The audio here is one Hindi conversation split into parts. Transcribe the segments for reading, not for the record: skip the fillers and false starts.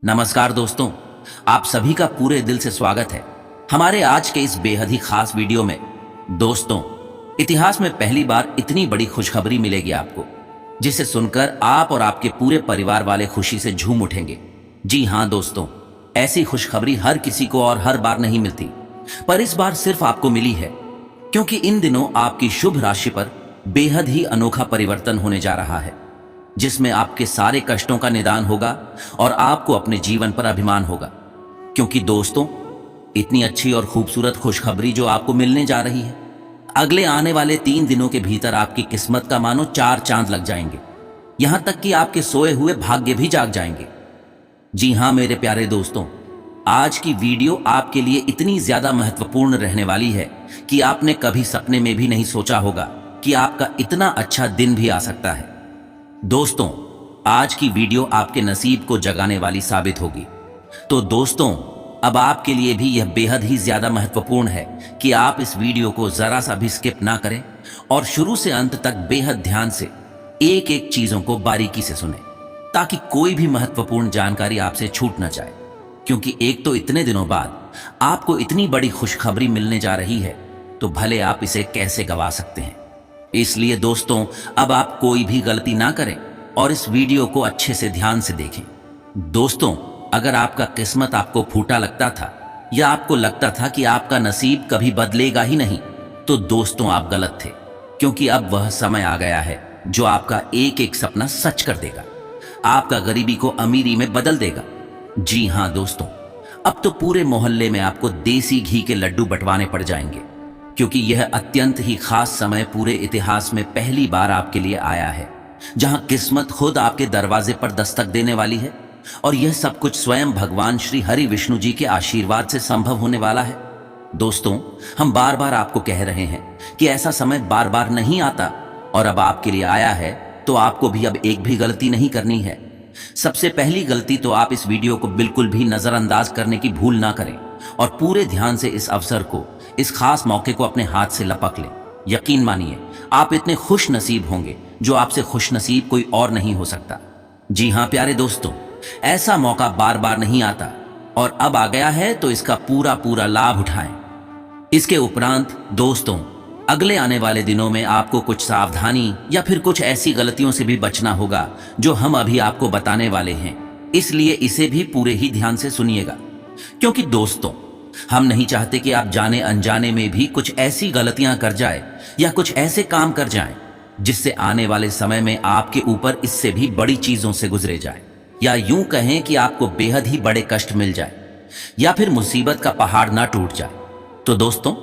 नमस्कार दोस्तों, आप सभी का पूरे दिल से स्वागत है हमारे आज के इस बेहद ही खास वीडियो में। दोस्तों, इतिहास में पहली बार इतनी बड़ी खुशखबरी मिलेगी आपको, जिसे सुनकर आप और आपके पूरे परिवार वाले खुशी से झूम उठेंगे। जी हाँ दोस्तों, ऐसी खुशखबरी हर किसी को और हर बार नहीं मिलती, पर इस बार सिर्फ आपको मिली है, क्योंकि इन दिनों आपकी शुभ राशि पर बेहद ही अनोखा परिवर्तन होने जा रहा है, जिसमें आपके सारे कष्टों का निदान होगा और आपको अपने जीवन पर अभिमान होगा। क्योंकि दोस्तों, इतनी अच्छी और खूबसूरत खुशखबरी जो आपको मिलने जा रही है, अगले आने वाले 3 दिनों के भीतर आपकी किस्मत का मानो 4 चांद लग जाएंगे। यहां तक कि आपके सोए हुए भाग्य भी जाग जाएंगे। जी हां मेरे प्यारे दोस्तों, आज की वीडियो आपके लिए इतनी ज्यादा महत्वपूर्ण रहने वाली है कि आपने कभी सपने में भी नहीं सोचा होगा कि आपका इतना अच्छा दिन भी आ सकता है। दोस्तों, आज की वीडियो आपके नसीब को जगाने वाली साबित होगी। तो दोस्तों, अब आपके लिए भी यह बेहद ही ज्यादा महत्वपूर्ण है कि आप इस वीडियो को जरा सा भी स्किप ना करें और शुरू से अंत तक बेहद ध्यान से एक एक चीजों को बारीकी से सुनें, ताकि कोई भी महत्वपूर्ण जानकारी आपसे छूट ना जाए। क्योंकि एक तो इतने दिनों बाद आपको इतनी बड़ी खुशखबरी मिलने जा रही है, तो भले आप इसे कैसे गवा सकते हैं। इसलिए दोस्तों, अब आप कोई भी गलती ना करें और इस वीडियो को अच्छे से ध्यान से देखें। दोस्तों, अगर आपका किस्मत आपको फूटा लगता था या आपको लगता था कि आपका नसीब कभी बदलेगा ही नहीं, तो दोस्तों आप गलत थे, क्योंकि अब वह समय आ गया है जो आपका एक एक सपना सच कर देगा, आपका गरीबी को अमीरी में बदल देगा। जी हां दोस्तों, अब तो पूरे मोहल्ले में आपको देसी घी के लड्डू बंटवाने पड़ जाएंगे, क्योंकि यह अत्यंत ही खास समय पूरे इतिहास में पहली बार आपके लिए आया है, जहां किस्मत खुद आपके दरवाजे पर दस्तक देने वाली है। और यह सब कुछ स्वयं भगवान श्री हरि विष्णु जी के आशीर्वाद से संभव होने वाला है। दोस्तों, हम बार बार आपको कह रहे हैं कि ऐसा समय बार बार नहीं आता, और अब आपके लिए आया है, तो आपको भी अब एक भी गलती नहीं करनी है। सबसे पहली गलती तो आप इस वीडियो को बिल्कुल भी नजरअंदाज करने की भूल ना करें और पूरे ध्यान से इस अवसर को, इस खास मौके को अपने हाथ से लपक लें। यकीन मानिए, आप इतने खुश नसीब होंगे जो आपसे खुश नसीब कोई और नहीं हो सकता। जी हां प्यारे दोस्तों, ऐसा मौका बार बार नहीं आता, और अब आ गया है तो इसका पूरा पूरा लाभ उठाएं। इसके उपरांत दोस्तों, अगले आने वाले दिनों में आपको कुछ सावधानी या फिर कुछ ऐसी गलतियों से भी बचना होगा जो हम अभी आपको बताने वाले हैं। इसलिए इसे भी पूरे ही ध्यान से सुनिएगा, क्योंकि दोस्तों, हम नहीं चाहते कि आप जाने अनजाने में भी कुछ ऐसी गलतियां कर जाए या कुछ ऐसे काम कर जाएं जिससे आने वाले समय में आपके ऊपर इससे भी बड़ी चीजों से गुजरे जाए, या यूं कहें कि आपको बेहद ही बड़े कष्ट मिल जाए, या फिर मुसीबत का पहाड़ ना टूट जाए। तो दोस्तों,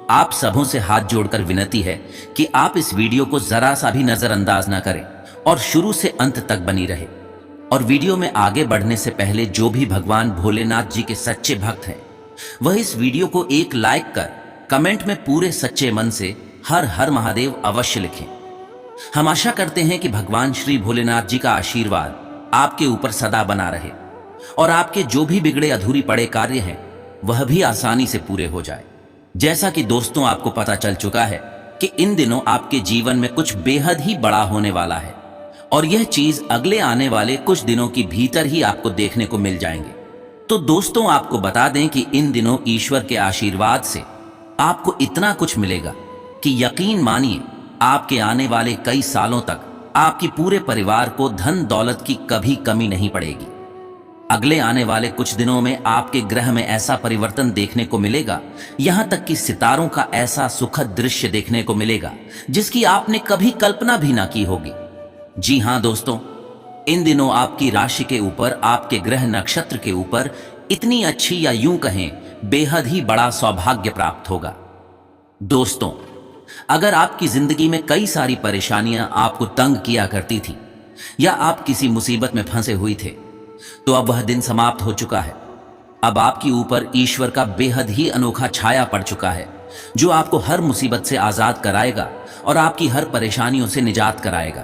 आप सबों से हाथ जोड़कर विनती है कि आप इस वीडियो को जरा सा भी नजरअंदाज ना करें और शुरू से अंत तक बनी रहे। और वीडियो में आगे बढ़ने से पहले जो भी भगवान भोलेनाथ जी के सच्चे भक्त हैं, वह इस वीडियो को एक लाइक कर कमेंट में पूरे सच्चे मन से हर हर महादेव अवश्य लिखें। हम आशा करते हैं कि भगवान श्री भोलेनाथ जी का आशीर्वाद आपके ऊपर सदा बना रहे और आपके जो भी बिगड़े अधूरी पड़े कार्य हैं, वह भी आसानी से पूरे हो जाए। जैसा कि दोस्तों आपको पता चल चुका है कि इन दिनों आपके जीवन में कुछ बेहद ही बड़ा होने वाला है, और यह चीज अगले आने वाले कुछ दिनों के भीतर ही आपको देखने को मिल जाएंगे। तो दोस्तों, आपको बता दें कि इन दिनों ईश्वर के आशीर्वाद से आपको इतना कुछ मिलेगा कि यकीन मानिए, आपके आने वाले कई सालों तक आपके पूरे परिवार को धन दौलत की कभी कमी नहीं पड़ेगी। अगले आने वाले कुछ दिनों में आपके ग्रह में ऐसा परिवर्तन देखने को मिलेगा, यहां तक कि सितारों का ऐसा सुखद दृश्य देखने को मिलेगा जिसकी आपने कभी कल्पना भी ना की होगी। जी हां दोस्तों, इन दिनों आपकी राशि के ऊपर, आपके ग्रह नक्षत्र के ऊपर इतनी अच्छी, या यूं कहें बेहद ही बड़ा सौभाग्य प्राप्त होगा। दोस्तों, अगर आपकी जिंदगी में कई सारी परेशानियां आपको तंग किया करती थी, या आप किसी मुसीबत में फंसे हुए थे, तो अब वह दिन समाप्त हो चुका है। अब आपके ऊपर ईश्वर का बेहद ही अनोखा छाया पड़ चुका है, जो आपको हर मुसीबत से आजाद कराएगा और आपकी हर परेशानियों से निजात कराएगा।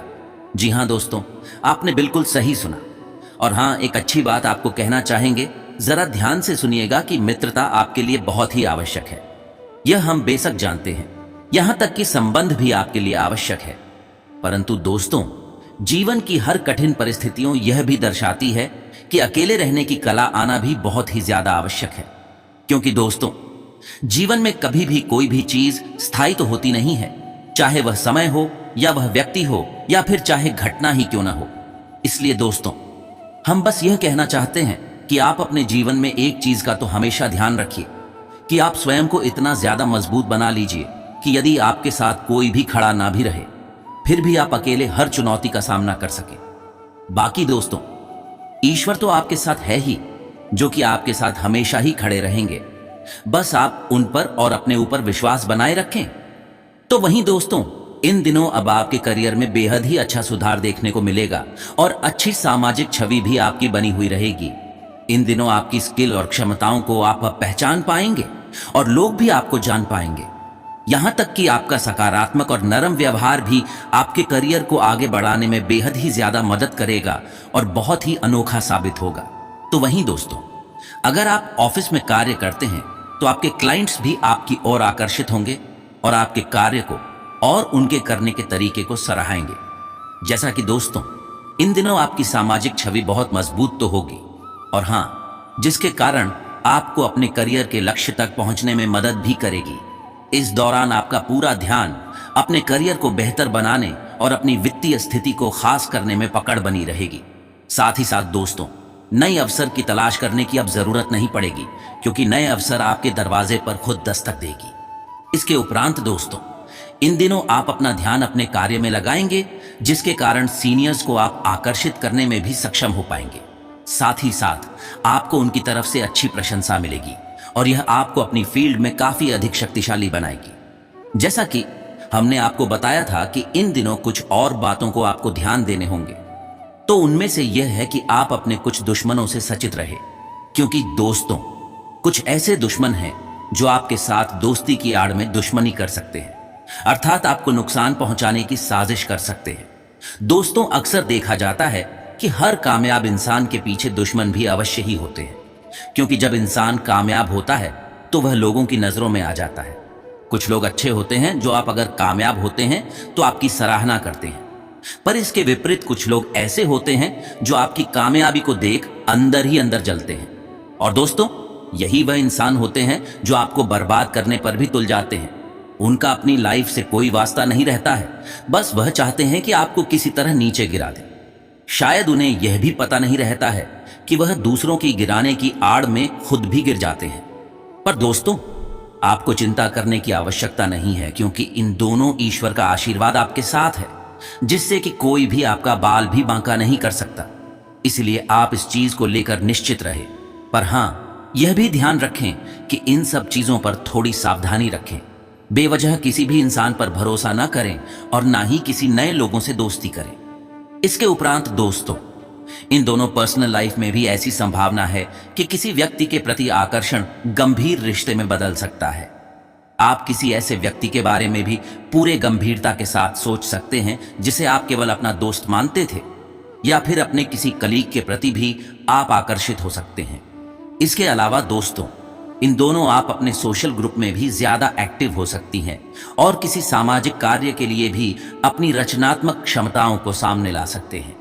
जी हां दोस्तों, आपने बिल्कुल सही सुना। और हां, एक अच्छी बात आपको कहना चाहेंगे, जरा ध्यान से सुनिएगा कि मित्रता आपके लिए बहुत ही आवश्यक है। यह हम बेशक जानते हैं, यहां तक कि संबंध भी आपके लिए आवश्यक है। परंतु दोस्तों, जीवन की हर कठिन परिस्थितियों यह भी दर्शाती है कि अकेले रहने की कला आना भी बहुत ही ज्यादा आवश्यक है। क्योंकि दोस्तों, जीवन में कभी भी कोई भी चीज स्थायी तो होती नहीं है, चाहे वह समय हो या वह व्यक्ति हो या फिर चाहे घटना ही क्यों ना हो। इसलिए दोस्तों, हम बस यह कहना चाहते हैं कि आप अपने जीवन में एक चीज का तो हमेशा ध्यान रखिए कि आप स्वयं को इतना ज्यादा मजबूत बना लीजिए कि यदि आपके साथ कोई भी खड़ा ना भी रहे, फिर भी आप अकेले हर चुनौती का सामना कर सके। बाकी दोस्तों, ईश्वर तो आपके साथ है ही, जो कि आपके साथ हमेशा ही खड़े रहेंगे। बस आप उन पर और अपने ऊपर विश्वास बनाए रखें। तो वहीं दोस्तों, इन दिनों अब आपके करियर में बेहद ही अच्छा सुधार देखने को मिलेगा और अच्छी सामाजिक छवि भी आपकी बनी हुई रहेगी। इन दिनों आपकी स्किल और क्षमताओं को आप अब पहचान पाएंगे और लोग भी आपको जान पाएंगे। यहां तक कि आपका सकारात्मक और नरम व्यवहार भी आपके करियर को आगे बढ़ाने में बेहद ही ज्यादा मदद करेगा और बहुत ही अनोखा साबित होगा। तो वहीं दोस्तों, अगर आप ऑफिस में कार्य करते हैं तो आपके क्लाइंट्स भी आपकी ओर आकर्षित होंगे और आपके कार्य को और उनके करने के तरीके को सराहेंगे। जैसा कि दोस्तों, इन दिनों आपकी सामाजिक छवि बहुत मजबूत तो होगी और हां, जिसके कारण आपको अपने करियर के लक्ष्य तक पहुंचने में मदद भी करेगी। इस दौरान आपका पूरा ध्यान अपने करियर को बेहतर बनाने और अपनी वित्तीय स्थिति को खास करने में पकड़ बनी रहेगी। साथ ही साथ दोस्तों, नए अवसर की तलाश करने की अब जरूरत नहीं पड़ेगी, क्योंकि नए अवसर आपके दरवाजे पर खुद दस्तक देगी। इसके उपरांत दोस्तों, इन दिनों आप अपना ध्यान अपने कार्य में लगाएंगे, जिसके कारण सीनियर्स को आप आकर्षित करने में भी सक्षम हो पाएंगे। साथ ही साथ आपको उनकी तरफ से अच्छी प्रशंसा मिलेगी और यह आपको अपनी फील्ड में काफी अधिक शक्तिशाली बनाएगी। जैसा कि हमने आपको बताया था कि इन दिनों कुछ और बातों को आपको ध्यान देने होंगे, तो उनमें से यह है कि आप अपने कुछ दुश्मनों से सचेत रहे, क्योंकि दोस्तों, कुछ ऐसे दुश्मन हैं जो आपके साथ दोस्ती की आड़ में दुश्मनी कर सकते हैं, अर्थात आपको नुकसान पहुंचाने की साजिश कर सकते हैं। दोस्तों, अक्सर देखा जाता है कि हर कामयाब इंसान के पीछे दुश्मन भी अवश्य ही होते हैं, क्योंकि जब इंसान कामयाब होता है तो वह लोगों की नजरों में आ जाता है। कुछ लोग अच्छे होते हैं जो आप अगर कामयाब होते हैं तो आपकी सराहना करते हैं, पर इसके विपरीत कुछ लोग ऐसे होते हैं जो आपकी कामयाबी को देख अंदर ही अंदर जलते हैं। और दोस्तों, यही वह इंसान होते हैं जो आपको बर्बाद करने पर भी तुल जाते हैं। उनका अपनी लाइफ से कोई वास्ता नहीं रहता है, बस वह चाहते हैं कि आपको किसी तरह नीचे गिरा दें। शायद उन्हें यह भी पता नहीं रहता है कि वह दूसरों की गिराने की आड़ में खुद भी गिर जाते हैं। पर दोस्तों, आपको चिंता करने की आवश्यकता नहीं है, क्योंकि इन दोनों ईश्वर का आशीर्वाद आपके साथ है, जिससे कि कोई भी आपका बाल भी बांका नहीं कर सकता। इसलिए आप इस चीज को लेकर निश्चित रहे। पर हां, यह भी ध्यान रखें कि इन सब चीजों पर थोड़ी सावधानी रखें। बेवजह किसी भी इंसान पर भरोसा न करें और ना ही किसी नए लोगों से दोस्ती करें। इसके उपरांत दोस्तों, इन दोनों पर्सनल लाइफ में भी ऐसी संभावना है कि किसी व्यक्ति के प्रति आकर्षण गंभीर रिश्ते में बदल सकता है। आप किसी ऐसे व्यक्ति के बारे में भी पूरे गंभीरता के साथ सोच सकते हैं जिसे आप केवल अपना दोस्त मानते थे, या फिर अपने किसी कलीग के प्रति भी आप आकर्षित हो सकते हैं। इसके अलावा दोस्तों, इन दोनों आप अपने सोशल ग्रुप में भी ज्यादा एक्टिव हो सकती हैं और किसी सामाजिक कार्य के लिए भी अपनी रचनात्मक क्षमताओं को सामने ला सकते हैं।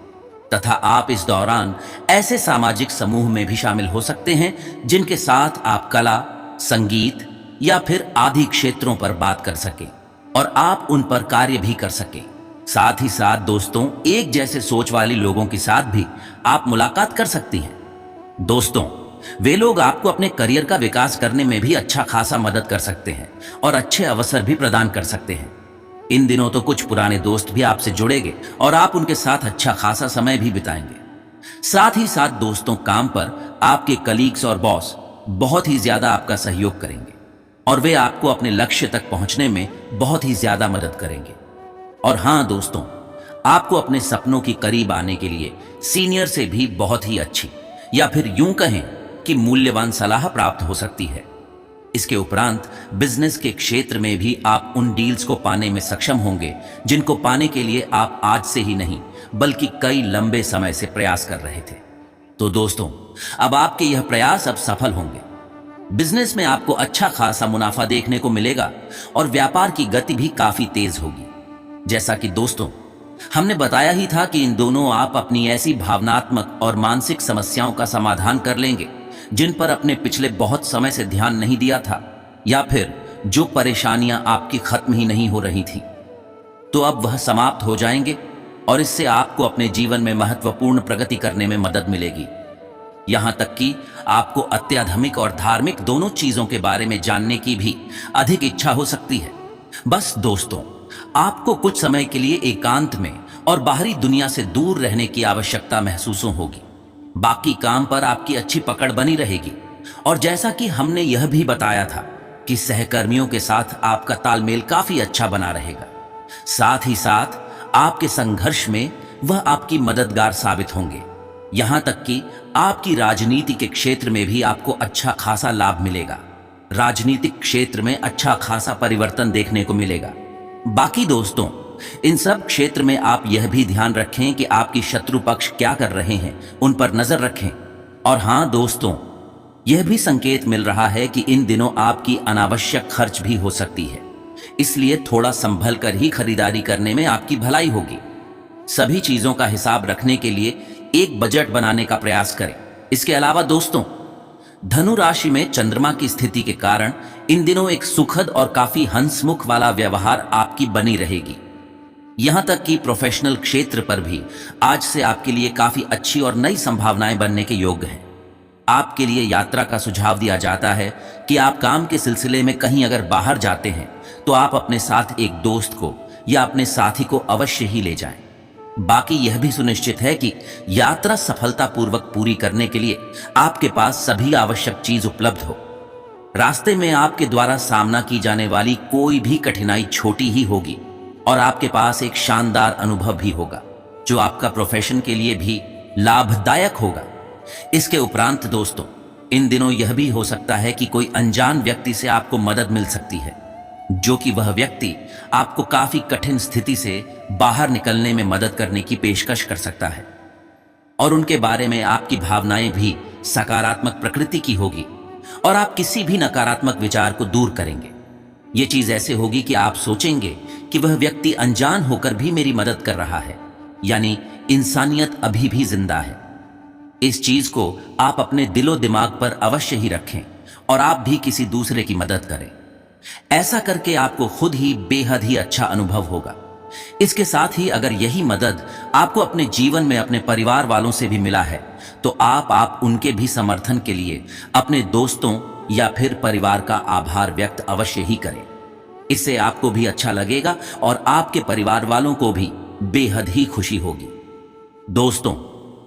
तथा आप इस दौरान ऐसे सामाजिक समूह में भी शामिल हो सकते हैं जिनके साथ आप कला, संगीत या फिर आदि क्षेत्रों पर बात कर सकें और आप उन पर कार्य भी कर सकें। साथ ही साथ दोस्तों, एक जैसे सोच वाले लोगों के साथ भी आप मुलाकात कर सकती हैं। दोस्तों, वे लोग आपको अपने करियर का विकास करने में भी अच्छा खासा मदद कर सकते हैं और अच्छे अवसर भी प्रदान कर सकते हैं। इन दिनों तो कुछ पुराने दोस्त भी आपसे जुड़ेंगे और आप उनके साथ अच्छा खासा समय भी बिताएंगे। साथ ही साथ दोस्तों, काम पर आपके कलीग्स और बॉस बहुत ही ज्यादा आपका सहयोग करेंगे और वे आपको अपने लक्ष्य तक पहुंचने में बहुत ही ज्यादा मदद करेंगे। और हां दोस्तों, आपको अपने सपनों के करीब आने के लिए सीनियर से भी बहुत ही अच्छी, या फिर यूं कहें कि मूल्यवान सलाह प्राप्त हो सकती है। इसके उपरांत बिजनेस के क्षेत्र में भी आप उन डील्स को पाने में सक्षम होंगे जिनको पाने के लिए आप आज से ही नहीं बल्कि कई लंबे समय से प्रयास कर रहे थे। तो दोस्तों, अब आपके यह प्रयास अब सफल होंगे। बिजनेस में आपको अच्छा खासा मुनाफा देखने को मिलेगा और व्यापार की गति भी काफी तेज होगी। जैसा कि दोस्तों, हमने बताया ही था कि इन दोनों आप अपनी ऐसी भावनात्मक और मानसिक समस्याओं का समाधान कर लेंगे जिन पर अपने पिछले बहुत समय से ध्यान नहीं दिया था, या फिर जो परेशानियां आपकी खत्म ही नहीं हो रही थी, तो अब वह समाप्त हो जाएंगे और इससे आपको अपने जीवन में महत्वपूर्ण प्रगति करने में मदद मिलेगी। यहां तक कि आपको आध्यात्मिक और धार्मिक दोनों चीजों के बारे में जानने की भी अधिक इच्छा हो सकती है। बस दोस्तों, आपको कुछ समय के लिए एकांत में और बाहरी दुनिया से दूर रहने की आवश्यकता महसूस होगी। बाकी काम पर आपकी अच्छी पकड़ बनी रहेगी और जैसा कि हमने यह भी बताया था कि सहकर्मियों के साथ आपका तालमेल काफी अच्छा बना रहेगा। साथ ही साथ आपके संघर्ष में वह आपकी मददगार साबित होंगे। यहां तक कि आपकी राजनीति के क्षेत्र में भी आपको अच्छा खासा लाभ मिलेगा। राजनीतिक क्षेत्र में अच्छा खासा परिवर्तन देखने को मिलेगा। बाकी दोस्तों, इन सब क्षेत्र में आप यह भी ध्यान रखें कि आपकी शत्रु पक्ष क्या कर रहे हैं, उन पर नजर रखें। और हां दोस्तों, यह भी संकेत मिल रहा है कि इन दिनों आपकी अनावश्यक खर्च भी हो सकती है, इसलिए थोड़ा संभल कर ही खरीदारी करने में आपकी भलाई होगी। सभी चीजों का हिसाब रखने के लिए एक बजट बनाने का प्रयास करें। इसके अलावा दोस्तों, धनु राशि में चंद्रमा की स्थिति के कारण इन दिनों एक सुखद और काफी हंसमुख वाला व्यवहार आपकी बनी रहेगी। यहां तक कि प्रोफेशनल क्षेत्र पर भी आज से आपके लिए काफी अच्छी और नई संभावनाएं बनने के योग्य हैं। आपके लिए यात्रा का सुझाव दिया जाता है कि आप काम के सिलसिले में कहीं अगर बाहर जाते हैं तो आप अपने साथ एक दोस्त को या अपने साथी को अवश्य ही ले जाएं। बाकी यह भी सुनिश्चित है कि यात्रा सफलतापूर्वक पूरी करने के लिए आपके पास सभी आवश्यक चीज उपलब्ध हो। रास्ते में आपके द्वारा सामना की जाने वाली कोई भी कठिनाई छोटी ही होगी और आपके पास एक शानदार अनुभव भी होगा जो आपका प्रोफेशन के लिए भी लाभदायक होगा। इसके उपरांत दोस्तों, इन दिनों यह भी हो सकता है कि कोई अनजान व्यक्ति से आपको मदद मिल सकती है, जो कि वह व्यक्ति आपको काफी कठिन स्थिति से बाहर निकलने में मदद करने की पेशकश कर सकता है और उनके बारे में आपकी भावनाएं भी सकारात्मक प्रकृति की होगी और आप किसी भी नकारात्मक विचार को दूर करेंगे। यह चीज ऐसे होगी कि आप सोचेंगे कि वह व्यक्ति अनजान होकर भी मेरी मदद कर रहा है, यानी इंसानियत अभी भी जिंदा है। इस चीज को आप अपने दिलो दिमाग पर अवश्य ही रखें और आप भी किसी दूसरे की मदद करें। ऐसा करके आपको खुद ही बेहद ही अच्छा अनुभव होगा। इसके साथ ही अगर यही मदद आपको अपने जीवन में अपने परिवार वालों से भी मिला है तो आप उनके भी समर्थन के लिए अपने दोस्तों या फिर परिवार का आभार व्यक्त अवश्य ही करें। इससे आपको भी अच्छा लगेगा और आपके परिवार वालों को भी बेहद ही खुशी होगी। दोस्तों,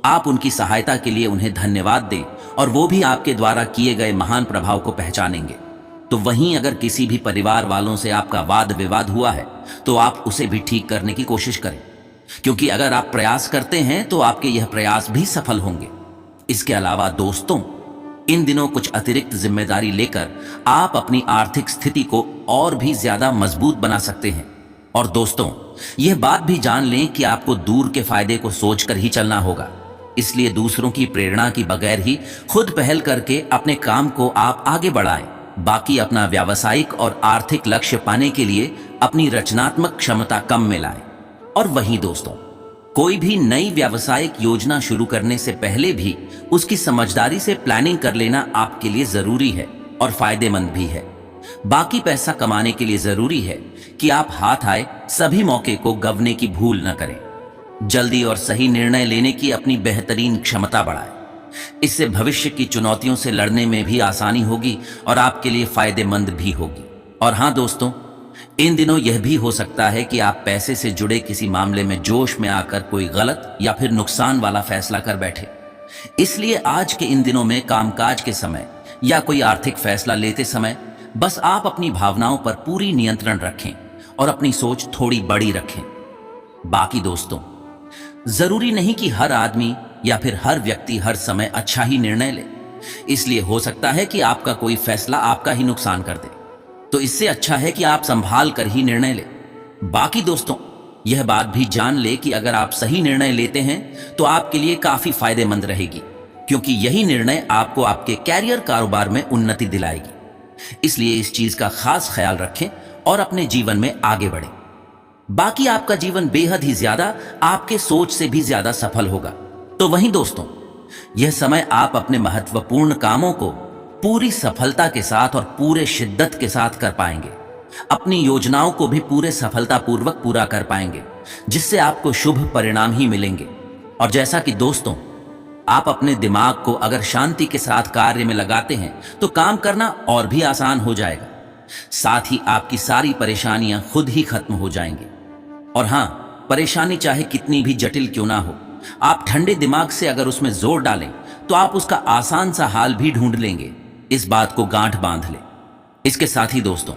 आप उनकी सहायता के लिए उन्हें धन्यवाद दें और वो भी आपके द्वारा किए गए महान प्रभाव को पहचानेंगे। तो वहीं अगर किसी भी परिवार वालों से आपका वाद विवाद हुआ है तो आप उसे भी ठीक करने की कोशिश करें, क्योंकि अगर आप प्रयास करते हैं तो आपके यह प्रयास भी सफल होंगे। इसके अलावा दोस्तों, इन दिनों कुछ अतिरिक्त जिम्मेदारी लेकर आप अपनी आर्थिक स्थिति को और भी ज्यादा मजबूत बना सकते हैं। और दोस्तों, यह बात भी जान लें कि आपको दूर के फायदे को सोचकर ही चलना होगा, इसलिए दूसरों की प्रेरणा की बगैर ही खुद पहल करके अपने काम को आप आगे बढ़ाएं। बाकी अपना व्यावसायिक और आर्थिक लक्ष्य पाने के लिए अपनी रचनात्मक क्षमता कम में लाएं। और वहीं दोस्तों, कोई भी नई व्यावसायिक योजना शुरू करने से पहले भी उसकी समझदारी से प्लानिंग कर लेना आपके लिए जरूरी है और फायदेमंद भी है। बाकी पैसा कमाने के लिए जरूरी है कि आप हाथ आए सभी मौके को गंवाने की भूल न करें। जल्दी और सही निर्णय लेने की अपनी बेहतरीन क्षमता बढ़ाएं। इससे भविष्य की चुनौतियों से लड़ने में भी आसानी होगी और आपके लिए फायदेमंद भी होगी। और हां दोस्तों, इन दिनों यह भी हो सकता है कि आप पैसे से जुड़े किसी मामले में जोश में आकर कोई गलत या फिर नुकसान वाला फैसला कर बैठे। इसलिए आज के इन दिनों में कामकाज के समय या कोई आर्थिक फैसला लेते समय बस आप अपनी भावनाओं पर पूरी नियंत्रण रखें और अपनी सोच थोड़ी बड़ी रखें। बाकी दोस्तों, जरूरी नहीं कि हर आदमी या फिर हर व्यक्ति हर समय अच्छा ही निर्णय ले, इसलिए हो सकता है कि आपका कोई फैसला आपका ही नुकसान कर दे। तो इससे अच्छा है कि आप संभाल कर ही निर्णय लें। बाकी दोस्तों, यह बात भी जान ले कि अगर आप सही निर्णय लेते हैं तो आपके लिए काफी फायदेमंद रहेगी, क्योंकि यही निर्णय आपको आपके कैरियर कारोबार में उन्नति दिलाएगी। इसलिए इस चीज का खास ख्याल रखें और अपने जीवन में आगे बढ़ें। बाकी आपका जीवन बेहद ही ज्यादा आपके सोच से भी ज्यादा सफल होगा। तो वहीं दोस्तों, यह समय आप अपने महत्वपूर्ण कामों को पूरी सफलता के साथ और पूरे शिद्दत के साथ कर पाएंगे। अपनी योजनाओं को भी पूरे सफलतापूर्वक पूरा कर पाएंगे, जिससे आपको शुभ परिणाम ही मिलेंगे। और जैसा कि दोस्तों, आप अपने दिमाग को अगर शांति के साथ कार्य में लगाते हैं तो काम करना और भी आसान हो जाएगा। साथ ही आपकी सारी परेशानियां खुद ही खत्म हो जाएंगी। और हां, परेशानी चाहे कितनी भी जटिल क्यों ना हो, आप ठंडे दिमाग से अगर उसमें जोर डालें तो आप उसका आसान सा हाल भी ढूंढ लेंगे। इस बात को गांठ बांध लें। इसके साथ ही दोस्तों,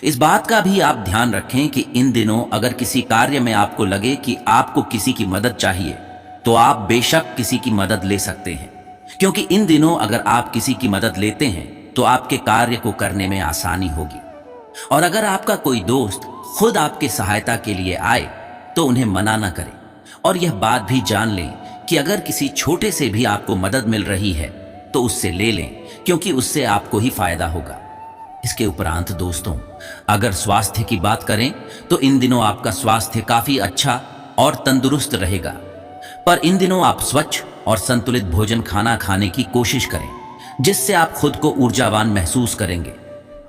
इस बात का भी आप ध्यान रखें कि इन दिनों अगर किसी कार्य में आपको लगे कि आपको किसी की मदद चाहिए, तो आप बेशक किसी की मदद ले सकते हैं। क्योंकि इन दिनों अगर आप किसी की मदद लेते हैं तो आपके कार्य को करने में आसानी होगी। और अगर आपका कोई दोस्त खुद आपके सहायता के लिए आए तो उन्हें मना न करें। और यह बात भी जान लें कि अगर किसी छोटे से भी आपको मदद मिल रही है तो उससे ले लें, क्योंकि उससे आपको ही फायदा होगा। इसके उपरांत दोस्तों, अगर स्वास्थ्य की बात करें तो इन दिनों आपका स्वास्थ्य काफी अच्छा और तंदुरुस्त रहेगा। पर इन दिनों आप स्वच्छ और संतुलित भोजन खाना खाने की कोशिश करें, जिससे आप खुद को ऊर्जावान महसूस करेंगे।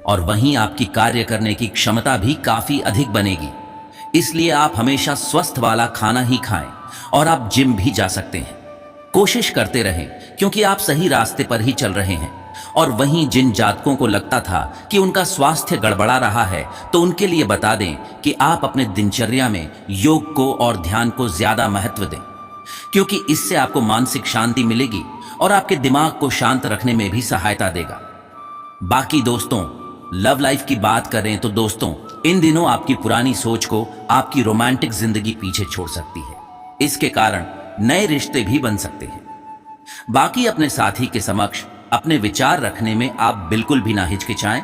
और वहीं आपकी कार्य करने की क्षमता भी काफी अधिक बनेगी। इसलिए आप हमेशा स्वस्थ वाला खाना ही खाएं और आप जिम भी जा सकते हैं। कोशिश करते रहें, क्योंकि आप सही रास्ते पर ही चल रहे हैं। और वहीं जिन जातकों को लगता था कि उनका स्वास्थ्य गड़बड़ा रहा है, तो उनके लिए बता दें कि आप अपने दिनचर्या में योग को और ध्यान को ज्यादा महत्व दें, क्योंकि इससे आपको मानसिक शांति मिलेगी और आपके दिमाग को शांत रखने में भी सहायता देगा। बाकी दोस्तों, लव लाइफ की बात करें तो दोस्तों, इन दिनों आपकी पुरानी सोच को आपकी रोमांटिक जिंदगी पीछे छोड़ सकती है। इसके कारण नए रिश्ते भी बन सकते हैं। बाकी अपने साथी के समक्ष अपने विचार रखने में आप बिल्कुल भी ना हिचकिचाएं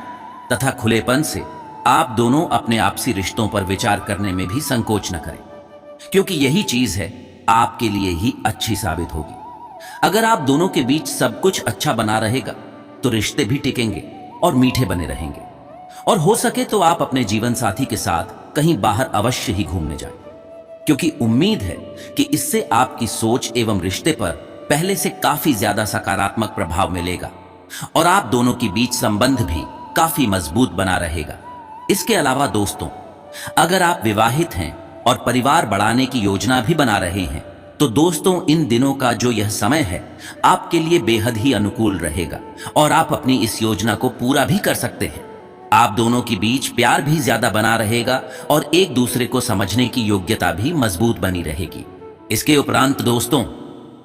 तथा खुलेपन से आप दोनों अपने आपसी रिश्तों पर विचार करने में भी संकोच न करें, क्योंकि यही चीज है आपके लिए ही अच्छी साबित होगी। अगर आप दोनों के बीच सब कुछ अच्छा बना रहेगा तो रिश्ते भी टिकेंगे और मीठे बने रहेंगे। और हो सके तो आप अपने जीवन साथी के साथ कहीं बाहर अवश्य ही घूमने जाएं, क्योंकि उम्मीद है कि इससे आपकी सोच एवं रिश्ते पर पहले से काफी ज्यादा सकारात्मक प्रभाव मिलेगा और आप दोनों के बीच संबंध भी काफी मजबूत बना रहेगा। इसके अलावा दोस्तों, अगर आप विवाहित हैं और परिवार बढ़ाने की योजना भी बना रहे हैं, तो दोस्तों इन दिनों का जो यह समय है आपके लिए बेहद ही अनुकूल रहेगा और आप अपनी इस योजना को पूरा भी कर सकते हैं। आप दोनों के बीच प्यार भी ज्यादा बना रहेगा और एक दूसरे को समझने की योग्यता भी मजबूत बनी रहेगी। इसके उपरांत दोस्तों,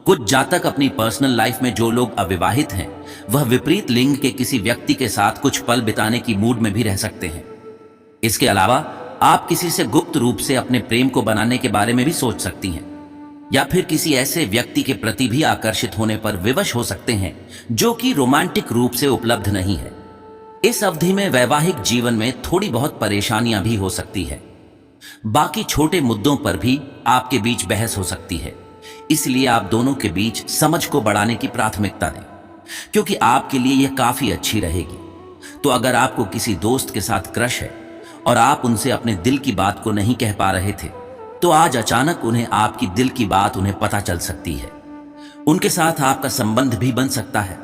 कुछ जातक अपनी पर्सनल लाइफ में जो लोग अविवाहित हैं, वह विपरीत लिंग के किसी व्यक्ति के साथ कुछ पल बिताने की मूड में भी रह सकते हैं। इसके अलावा आप किसी से गुप्त रूप से अपने प्रेम को बनाने के बारे में भी सोच सकती हैं, या फिर किसी ऐसे व्यक्ति के प्रति भी आकर्षित होने पर विवश हो सकते हैं जो कि रोमांटिक रूप से उपलब्ध नहीं है। इस अवधि में वैवाहिक जीवन में थोड़ी बहुत परेशानियां भी हो सकती है। बाकी छोटे मुद्दों पर भी आपके बीच बहस हो सकती है। इसलिए आप दोनों के बीच समझ को बढ़ाने की प्राथमिकता दें, क्योंकि आपके लिए यह काफी अच्छी रहेगी। तो अगर आपको किसी दोस्त के साथ क्रश है और आप उनसे अपने दिल की बात को नहीं कह पा रहे थे, तो आज अचानक उन्हें आपकी दिल की बात उन्हें पता चल सकती है। उनके साथ आपका संबंध भी बन सकता है।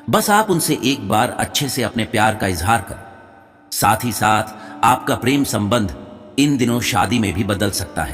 बस आप उनसे एक बार अच्छे से अपने प्यार का इजहार करें। साथ ही साथ आपका प्रेम संबंध इन दिनों शादी में भी बदल सकता है।